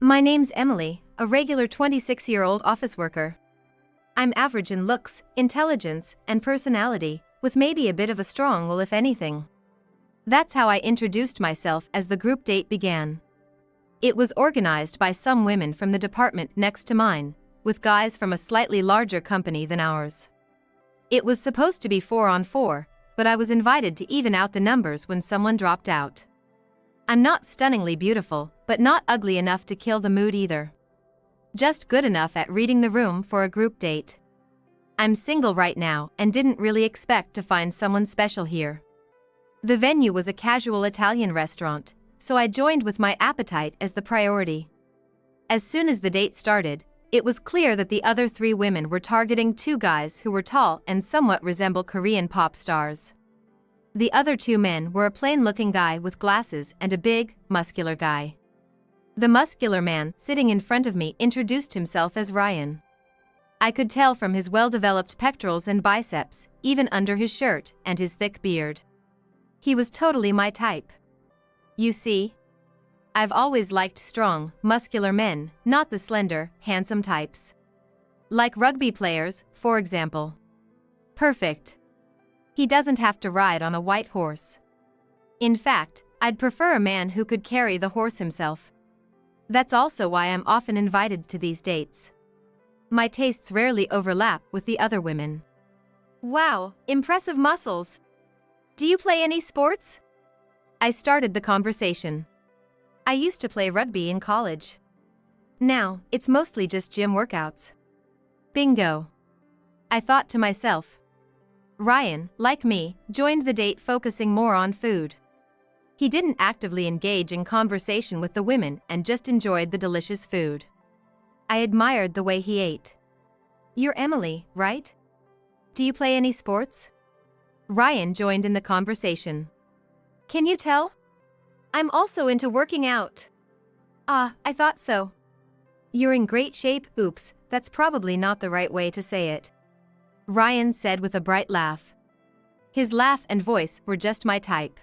My name's Emily, a regular 26-year-old office worker. I'm average in looks, intelligence, and personality, with maybe a bit of a strong will if anything. That's how I introduced myself as the group date began. It was organized by some women from the department next to mine, with guys from a slightly larger company than ours. It was supposed to be 4-on-4, but I was invited to even out the numbers when someone dropped out. I'm not stunningly beautiful, but not ugly enough to kill the mood either. Just good enough at reading the room for a group date. I'm single right now and didn't really expect to find someone special here. The venue was a casual Italian restaurant, so I joined with my appetite as the priority. As soon as the date started, it was clear that the other 3 women were targeting 2 guys who were tall and somewhat resemble Korean pop stars. The other 2 men were a plain-looking guy with glasses and a big, muscular guy. The muscular man sitting in front of me introduced himself as Ryan. I could tell from his well-developed pectorals and biceps, even under his shirt and his thick beard. He was totally my type. You see, I've always liked strong, muscular men, not the slender, handsome types. Like rugby players, for example. Perfect. He doesn't have to ride on a white horse. In fact, I'd prefer a man who could carry the horse himself. That's also why I'm often invited to these dates. My tastes rarely overlap with the other women. Wow, impressive muscles. Do you play any sports? I started the conversation. I used to play rugby in college. Now, it's mostly just gym workouts. Bingo. I thought to myself. Ryan, like me, joined the date focusing more on food. He didn't actively engage in conversation with the women and just enjoyed the delicious food. I admired the way he ate. You're Emily, right? Do you play any sports? Ryan joined in the conversation. Can you tell? I'm also into working out. Ah, I thought so. You're in great shape. Oops, that's probably not the right way to say it. Ryan said with a bright laugh. His laugh and voice were just my type.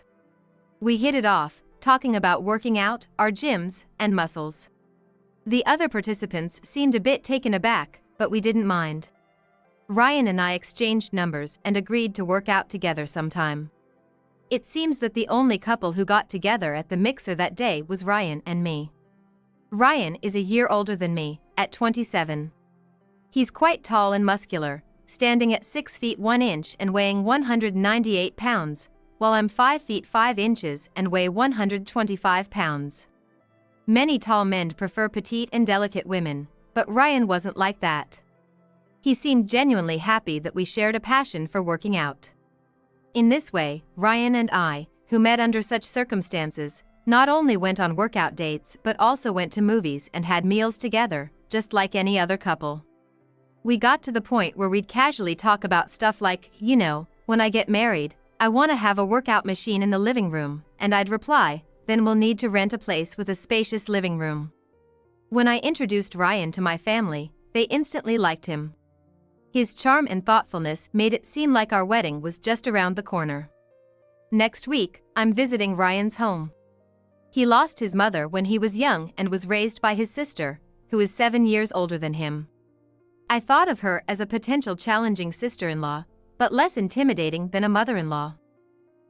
We hit it off, talking about working out, our gyms, and muscles. The other participants seemed a bit taken aback, but we didn't mind. Ryan and I exchanged numbers and agreed to work out together sometime. It seems that the only couple who got together at the mixer that day was Ryan and me. Ryan is a year older than me, at 27. He's quite tall and muscular, standing at 6 feet 1 inch and weighing 198 pounds, while I'm 5 feet 5 inches and weigh 125 pounds. Many tall men prefer petite and delicate women, but Ryan wasn't like that. He seemed genuinely happy that we shared a passion for working out. In this way, Ryan and I, who met under such circumstances, not only went on workout dates but also went to movies and had meals together, just like any other couple. We got to the point where we'd casually talk about stuff like, you know, when I get married, I want to have a workout machine in the living room, and I'd reply, then we'll need to rent a place with a spacious living room. When I introduced Ryan to my family, they instantly liked him. His charm and thoughtfulness made it seem like our wedding was just around the corner. Next week, I'm visiting Ryan's home. He lost his mother when he was young and was raised by his sister, who is 7 years older than him. I thought of her as a potential challenging sister-in-law, but less intimidating than a mother-in-law.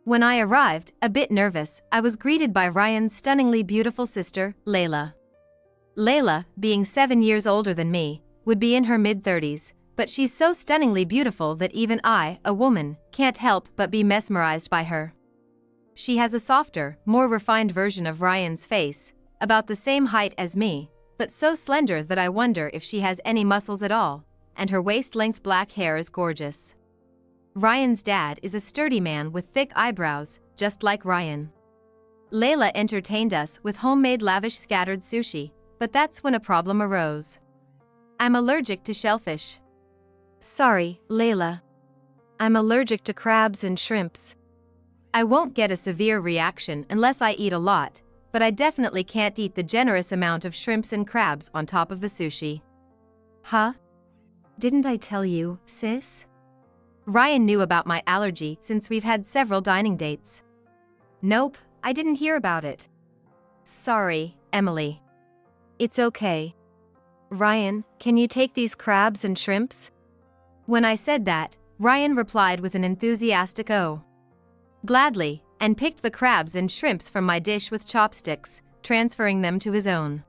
When I arrived, a bit nervous, I was greeted by Ryan's stunningly beautiful sister, Layla. Layla, being 7 years older than me, would be in her mid-30s, but she's so stunningly beautiful that even I, a woman, can't help but be mesmerized by her. She has a softer, more refined version of Ryan's face, about the same height as me, but so slender that I wonder if she has any muscles at all, and her waist-length black hair is gorgeous. Ryan's dad is a sturdy man with thick eyebrows, just like Ryan. Layla entertained us with homemade lavish scattered sushi, but that's when a problem arose. I'm allergic to shellfish. Sorry, Layla. I'm allergic to crabs and shrimps. I won't get a severe reaction unless I eat a lot, but I definitely can't eat the generous amount of shrimps and crabs on top of the sushi. Huh? Didn't I tell you, sis? Ryan knew about my allergy since we've had several dining dates. Nope, I didn't hear about it. Sorry, Emily. It's okay. Ryan, can you take these crabs and shrimps? When I said that, Ryan replied with an enthusiastic "oh." Gladly, and picked the crabs and shrimps from my dish with chopsticks, transferring them to his own.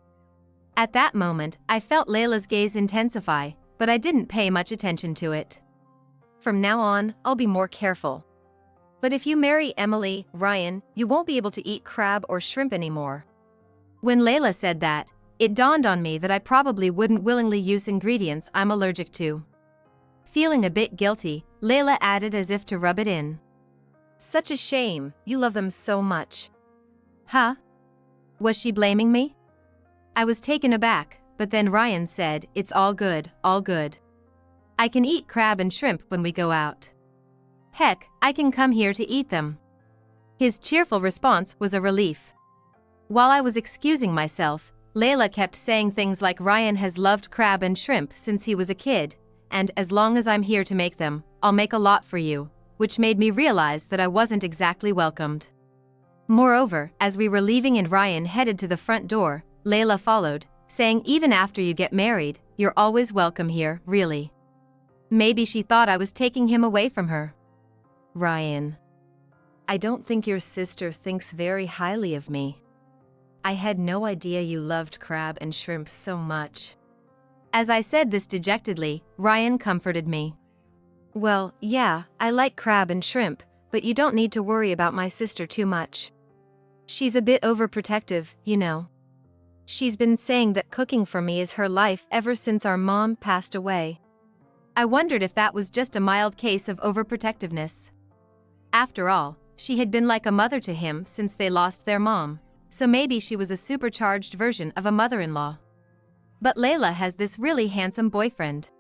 At that moment, I felt Layla's gaze intensify, but I didn't pay much attention to it. From now on, I'll be more careful. But if you marry Emily, Ryan, you won't be able to eat crab or shrimp anymore. When Layla said that, it dawned on me that I probably wouldn't willingly use ingredients I'm allergic to. Feeling a bit guilty, Layla added as if to rub it in. Such a shame, you love them so much. Huh? Was she blaming me? I was taken aback, but then Ryan said, it's all good, all good. I can eat crab and shrimp when we go out. Heck, I can come here to eat them. His cheerful response was a relief. While I was excusing myself, Layla kept saying things like Ryan has loved crab and shrimp since he was a kid, and as long as I'm here to make them, I'll make a lot for you, which made me realize that I wasn't exactly welcomed. Moreover, as we were leaving and Ryan headed to the front door, Layla followed, saying even after you get married, you're always welcome here, really. Maybe she thought I was taking him away from her. Ryan. I don't think your sister thinks very highly of me. I had no idea you loved crab and shrimp so much. As I said this dejectedly, Ryan comforted me. Well, yeah, I like crab and shrimp, but you don't need to worry about my sister too much. She's a bit overprotective, you know. She's been saying that cooking for me is her life ever since our mom passed away. I wondered if that was just a mild case of overprotectiveness. After all, she had been like a mother to him since they lost their mom, so maybe she was a supercharged version of a mother-in-law. But Layla has this really handsome boyfriend.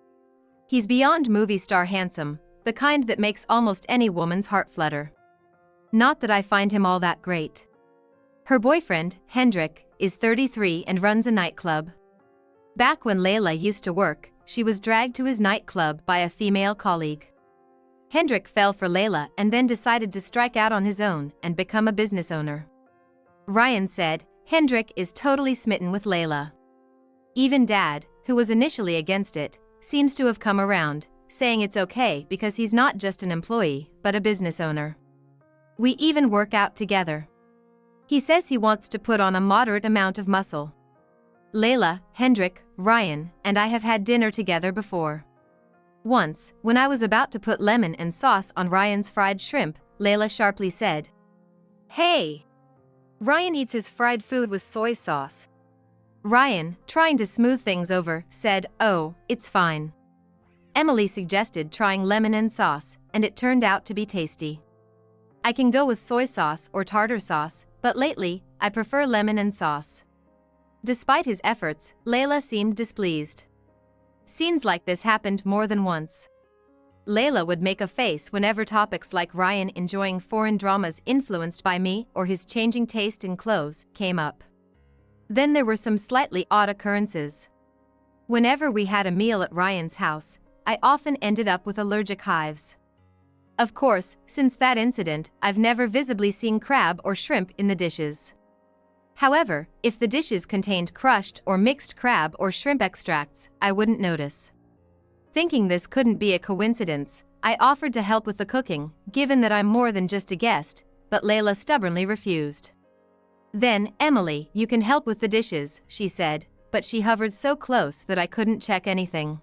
He's beyond movie star handsome, the kind that makes almost any woman's heart flutter. Not that I find him all that great. Her boyfriend, Hendrik, is 33 and runs a nightclub. Back when Layla used to work, she was dragged to his nightclub by a female colleague. Hendrik fell for Layla and then decided to strike out on his own and become a business owner. Ryan said, Hendrik is totally smitten with Layla. Even Dad, who was initially against it, seems to have come around, saying it's okay because he's not just an employee, but a business owner. We even work out together. He says he wants to put on a moderate amount of muscle. Layla, Hendrik, Ryan, and I have had dinner together before. Once, when I was about to put lemon and sauce on Ryan's fried shrimp, Layla sharply said, Hey! Ryan eats his fried food with soy sauce. Ryan, trying to smooth things over, said, Oh, it's fine. Emily suggested trying lemon and sauce, and it turned out to be tasty. I can go with soy sauce or tartar sauce, but lately, I prefer lemon and sauce. Despite his efforts, Layla seemed displeased. Scenes like this happened more than once. Layla would make a face whenever topics like Ryan enjoying foreign dramas influenced by me or his changing taste in clothes came up. Then there were some slightly odd occurrences. Whenever we had a meal at Ryan's house, I often ended up with allergic hives. Of course, since that incident, I've never visibly seen crab or shrimp in the dishes. However, if the dishes contained crushed or mixed crab or shrimp extracts, I wouldn't notice. Thinking this couldn't be a coincidence, I offered to help with the cooking, given that I'm more than just a guest, but Layla stubbornly refused. Then, Emily, you can help with the dishes, she said, but she hovered so close that I couldn't check anything.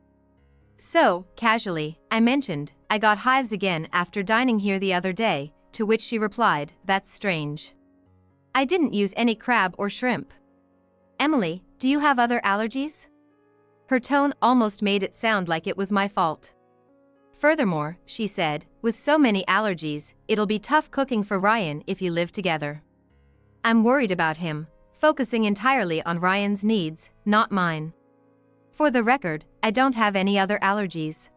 So, casually, I mentioned, I got hives again after dining here the other day, to which she replied, That's strange. I didn't use any crab or shrimp. Emily, do you have other allergies? Her tone almost made it sound like it was my fault. Furthermore, she said, with so many allergies, it'll be tough cooking for Ryan if you live together. I'm worried about him, focusing entirely on Ryan's needs, not mine. For the record, I don't have any other allergies.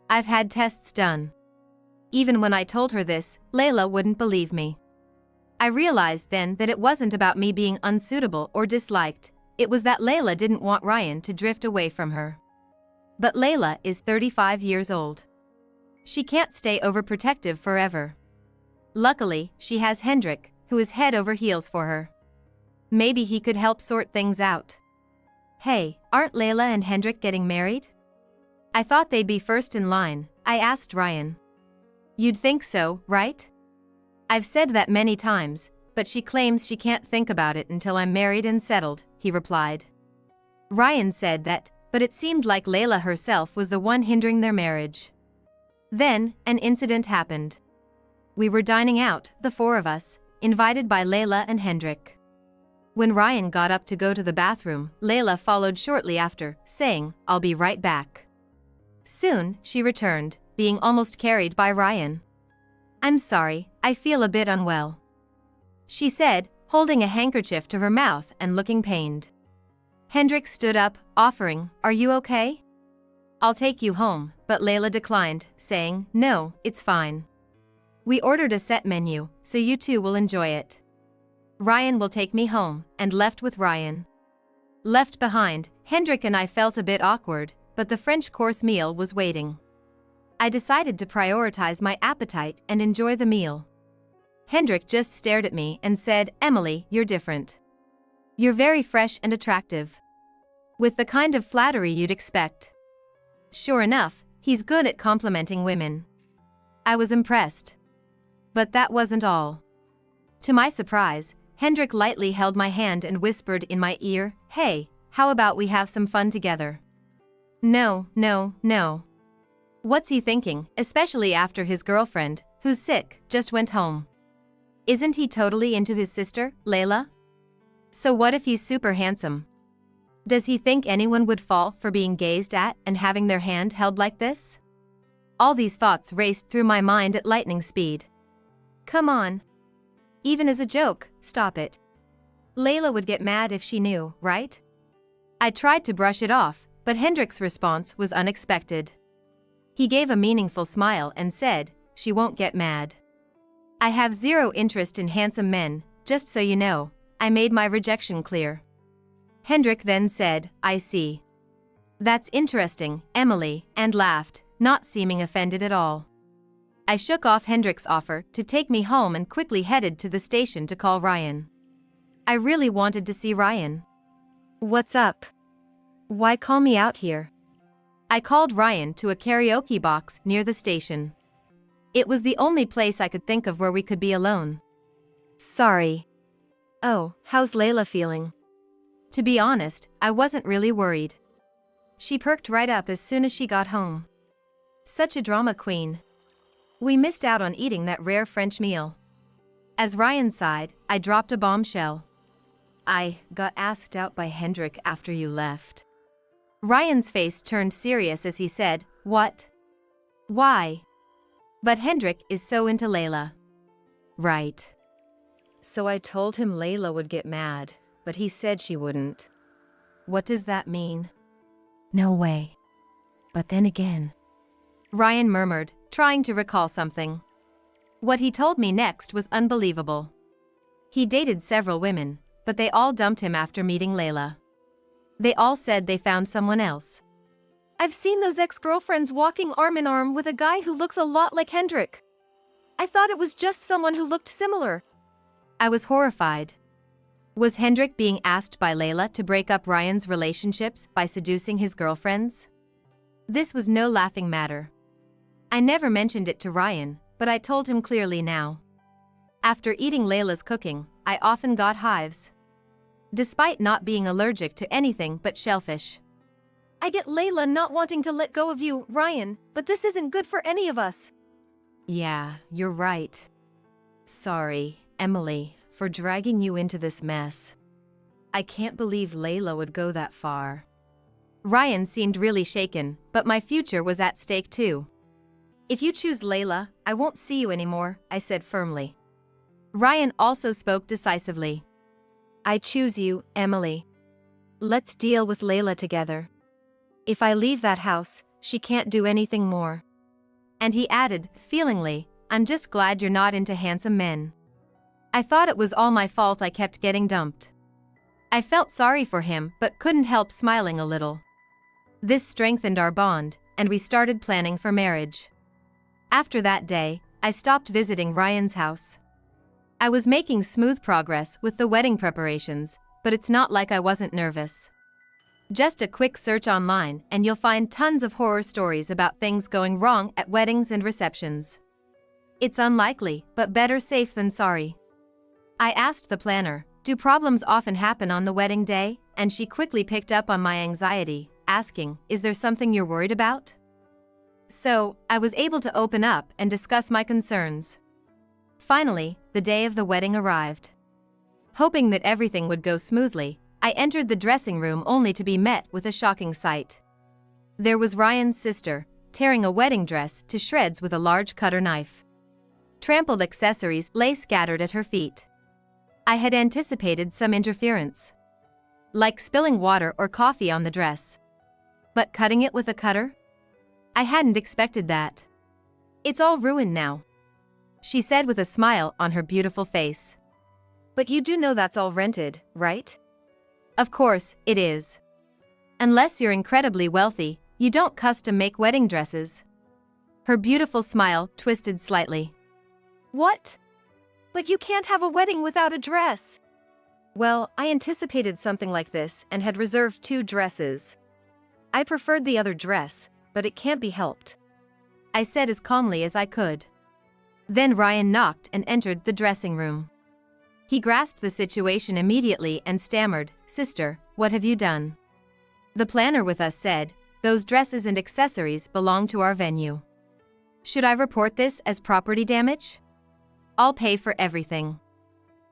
I've had tests done. Even when I told her this, Layla wouldn't believe me. I realized then that it wasn't about me being unsuitable or disliked, it was that Layla didn't want Ryan to drift away from her. But Layla is 35 years old. She can't stay overprotective forever. Luckily, she has Hendrik, who is head over heels for her. Maybe he could help sort things out. Hey, aren't Layla and Hendrik getting married? I thought they'd be first in line, I asked Ryan. You'd think so, right? I've said that many times, but she claims she can't think about it until I'm married and settled, he replied. Ryan said that, but it seemed like Layla herself was the one hindering their marriage. Then, an incident happened. We were dining out, the four of us, invited by Layla and Hendrik. When Ryan got up to go to the bathroom, Layla followed shortly after, saying, "I'll be right back." Soon, she returned, being almost carried by Ryan. "I'm sorry, I feel a bit unwell," she said, holding a handkerchief to her mouth and looking pained. Hendrik stood up, offering, "Are you okay? I'll take you home," but Layla declined, saying, "No, it's fine. We ordered a set menu, so you two will enjoy it. Ryan will take me home," and left with Ryan. Left behind, Hendrik and I felt a bit awkward, but the French course meal was waiting. I decided to prioritize my appetite and enjoy the meal. Hendrik just stared at me and said, "Emily, you're different. You're very fresh and attractive." With the kind of flattery you'd expect. Sure enough, he's good at complimenting women. I was impressed. But that wasn't all. To my surprise, Hendrik lightly held my hand and whispered in my ear, "Hey, how about we have some fun together?" No. What's he thinking, especially after his girlfriend, who's sick, just went home? Isn't he totally into his sister, Layla? So what if he's super handsome? Does he think anyone would fall for being gazed at and having their hand held like this? All these thoughts raced through my mind at lightning speed. Come on. Even as a joke, stop it. Layla would get mad if she knew, right? I tried to brush it off, but Hendrik's response was unexpected. He gave a meaningful smile and said, "She won't get mad. I have zero interest in handsome men, just so you know." I made my rejection clear. Hendrik then said, "I see. That's interesting, Emily," and laughed, not seeming offended at all. I shook off Hendrik's offer to take me home and quickly headed to the station to call Ryan. I really wanted to see Ryan. "What's up? Why call me out here?" I called Ryan to a karaoke box near the station. It was the only place I could think of where we could be alone. "Sorry. Oh, how's Layla feeling?" To be honest, I wasn't really worried. She perked right up as soon as she got home. Such a drama queen. We missed out on eating that rare French meal. As Ryan sighed, I dropped a bombshell. "I got asked out by Hendrik after you left." Ryan's face turned serious as he said, "What? Why?" But Hendrik is so into Layla. Right. So I told him Layla would get mad, but he said she wouldn't. What does that mean? No way. But then again. Ryan murmured, trying to recall something. What he told me next was unbelievable. He dated several women, but they all dumped him after meeting Layla. They all said they found someone else. "I've seen those ex-girlfriends walking arm in arm with a guy who looks a lot like Hendrik. I thought it was just someone who looked similar." I was horrified. Was Hendrik being asked by Layla to break up Ryan's relationships by seducing his girlfriends? This was no laughing matter. I never mentioned it to Ryan, but I told him clearly now. After eating Layla's cooking, I often got hives. Despite not being allergic to anything but shellfish. "I get Layla not wanting to let go of you, Ryan, but this isn't good for any of us." Yeah, you're right. Sorry, Emily, for dragging you into this mess. I can't believe Layla would go that far. Ryan seemed really shaken, but my future was at stake too. "If you choose Layla, I won't see you anymore," I said firmly. Ryan also spoke decisively. "I choose you, Emily. Let's deal with Layla together. If I leave that house, she can't do anything more." And he added, feelingly, "I'm just glad you're not into handsome men." I thought it was all my fault I kept getting dumped. I felt sorry for him but couldn't help smiling a little. This strengthened our bond, and we started planning for marriage. After that day, I stopped visiting Ryan's house. I was making smooth progress with the wedding preparations, but it's not like I wasn't nervous. Just a quick search online and you'll find tons of horror stories about things going wrong at weddings and receptions. It's unlikely, but better safe than sorry. I asked the planner, do problems often happen on the wedding day? And she quickly picked up on my anxiety, asking, is there something you're worried about? So, I was able to open up and discuss my concerns. Finally, the day of the wedding arrived. Hoping that everything would go smoothly, I entered the dressing room only to be met with a shocking sight. There was Ryan's sister, tearing a wedding dress to shreds with a large cutter knife. Trampled accessories lay scattered at her feet. I had anticipated some interference, like spilling water or coffee on the dress. But cutting it with a cutter? I hadn't expected that. It's all ruined now, she said with a smile on her beautiful face. But you do know that's all rented, right? Of course, it is. Unless you're incredibly wealthy, you don't custom make wedding dresses. Her beautiful smile twisted slightly. What? But you can't have a wedding without a dress. Well, I anticipated something like this and had reserved 2 dresses. I preferred the other dress, but it can't be helped, I said as calmly as I could. Then Ryan knocked and entered the dressing room. He grasped the situation immediately and stammered, "Sister, what have you done?" The planner with us said, "Those dresses and accessories belong to our venue. Should I report this as property damage? I'll pay for everything."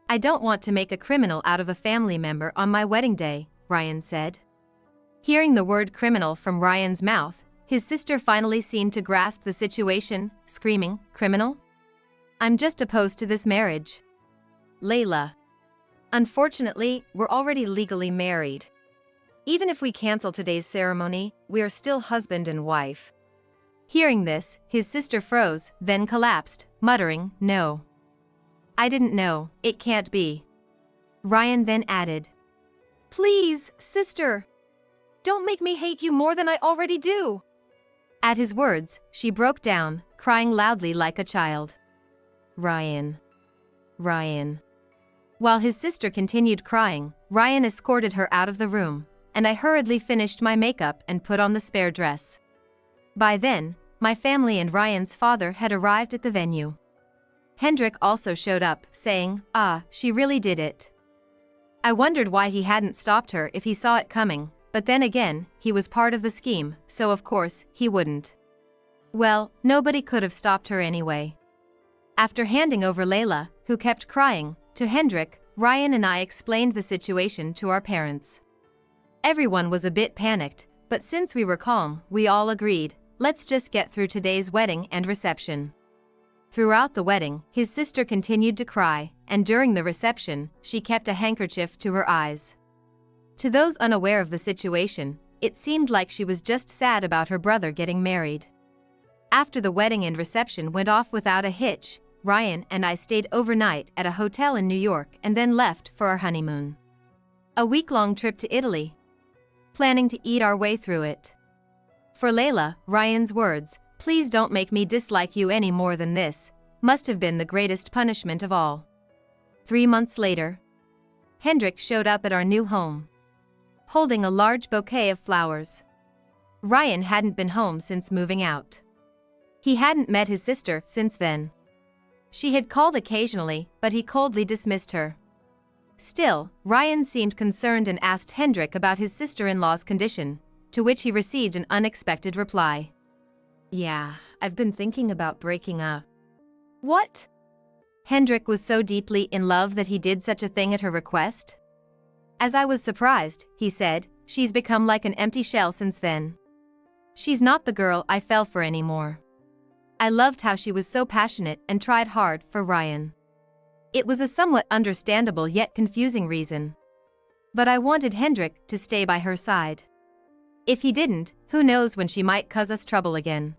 "I don't want to make a criminal out of a family member on my wedding day," Ryan said. Hearing the word criminal from Ryan's mouth, his sister finally seemed to grasp the situation, screaming, "Criminal? I'm just opposed to this marriage. Layla. Unfortunately, we're already legally married. Even if we cancel today's ceremony, we are still husband and wife." Hearing this, his sister froze, then collapsed, muttering, "No. I didn't know, it can't be." Ryan then added, "Please, sister. Don't make me hate you more than I already do." At his words, she broke down, crying loudly like a child. Ryan. Ryan. While his sister continued crying, Ryan escorted her out of the room, and I hurriedly finished my makeup and put on the spare dress. By then, my family and Ryan's father had arrived at the venue. Hendrik also showed up, saying, "She really did it." I wondered why he hadn't stopped her if he saw it coming, but then again, he was part of the scheme, so of course, he wouldn't. Well, nobody could have stopped her anyway. After handing over Layla, who kept crying, to Hendrik, Ryan and I explained the situation to our parents. Everyone was a bit panicked, but since we were calm, we all agreed, let's just get through today's wedding and reception. Throughout the wedding, his sister continued to cry, and during the reception, she kept a handkerchief to her eyes. To those unaware of the situation, it seemed like she was just sad about her brother getting married. After the wedding and reception went off without a hitch, Ryan and I stayed overnight at a hotel in New York and then left for our honeymoon. A week-long trip to Italy. Planning to eat our way through it. For Layla, Ryan's words, "Please don't make me dislike you any more than this," must have been the greatest punishment of all. 3 months later, Hendrik showed up at our new home, holding a large bouquet of flowers. Ryan hadn't been home since moving out. He hadn't met his sister since then. She had called occasionally, but he coldly dismissed her. Still, Ryan seemed concerned and asked Hendrik about his sister-in-law's condition, to which he received an unexpected reply. "Yeah, I've been thinking about breaking up." What? Hendrik was so deeply in love that he did such a thing at her request? As I was surprised, he said, "She's become like an empty shell since then. She's not the girl I fell for anymore." I loved how she was so passionate and tried hard for Ryan. It was a somewhat understandable yet confusing reason. But I wanted Hendrik to stay by her side. If he didn't, who knows when she might cause us trouble again.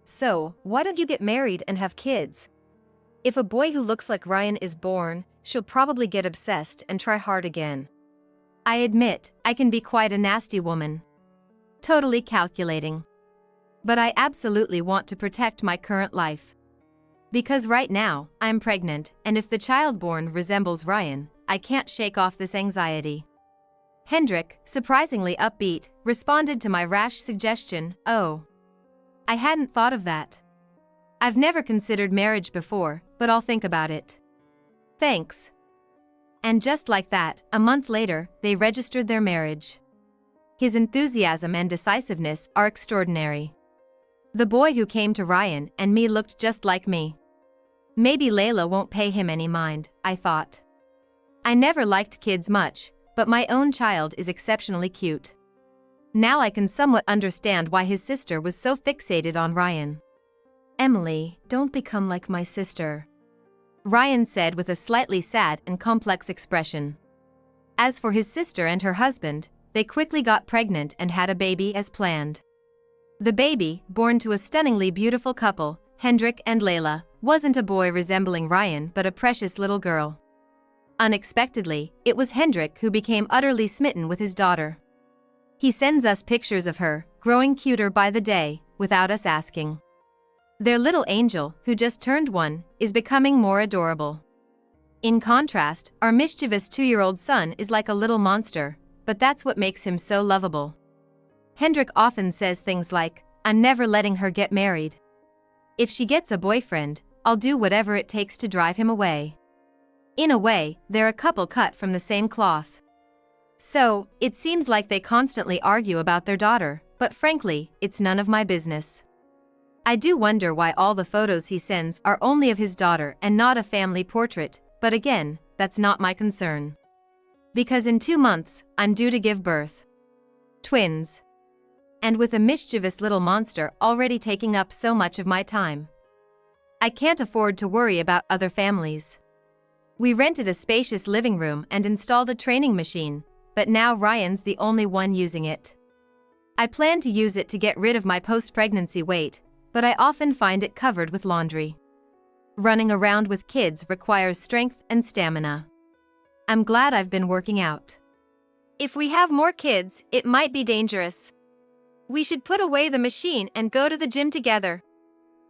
"So, why don't you get married and have kids? If a boy who looks like Ryan is born, she'll probably get obsessed and try hard again." I admit, I can be quite a nasty woman. Totally calculating. But I absolutely want to protect my current life. Because right now, I'm pregnant, and if the child born resembles Ryan, I can't shake off this anxiety. Hendrik, surprisingly upbeat, responded to my rash suggestion. Oh. I hadn't thought of that. I've never considered marriage before, but I'll think about it. Thanks. And just like that, a month later, they registered their marriage. His enthusiasm and decisiveness are extraordinary. The boy who came to Ryan and me looked just like me. Maybe Layla won't pay him any mind, I thought. I never liked kids much, but my own child is exceptionally cute. Now I can somewhat understand why his sister was so fixated on Ryan. Emily, don't become like my sister, Ryan said with a slightly sad and complex expression. As for his sister and her husband, they quickly got pregnant and had a baby as planned. The baby, born to a stunningly beautiful couple, Hendrik and Layla, wasn't a boy resembling Ryan but a precious little girl. Unexpectedly, it was Hendrik who became utterly smitten with his daughter. He sends us pictures of her, growing cuter by the day, without us asking. Their little angel, who just turned 1, is becoming more adorable. In contrast, our mischievous 2-year-old son is like a little monster, but that's what makes him so lovable. Hendrik often says things like, "I'm never letting her get married. If she gets a boyfriend, I'll do whatever it takes to drive him away." In a way, they're a couple cut from the same cloth. So, it seems like they constantly argue about their daughter, but frankly, it's none of my business. I do wonder why all the photos he sends are only of his daughter and not a family portrait, but again, that's not my concern. Because in 2 months, I'm due to give birth. Twins. And with a mischievous little monster already taking up so much of my time, I can't afford to worry about other families. We rented a spacious living room and installed a training machine, but now Ryan's the only one using it. I plan to use it to get rid of my post-pregnancy weight, but I often find it covered with laundry. Running around with kids requires strength and stamina. I'm glad I've been working out. If we have more kids, it might be dangerous. We should put away the machine and go to the gym together.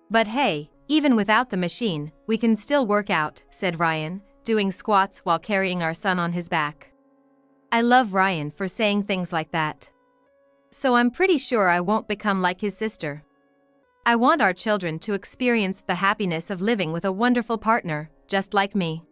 But hey, even without the machine, we can still work out, said Ryan, doing squats while carrying our son on his back. I love Ryan for saying things like that. So I'm pretty sure I won't become like his sister. I want our children to experience the happiness of living with a wonderful partner, just like me.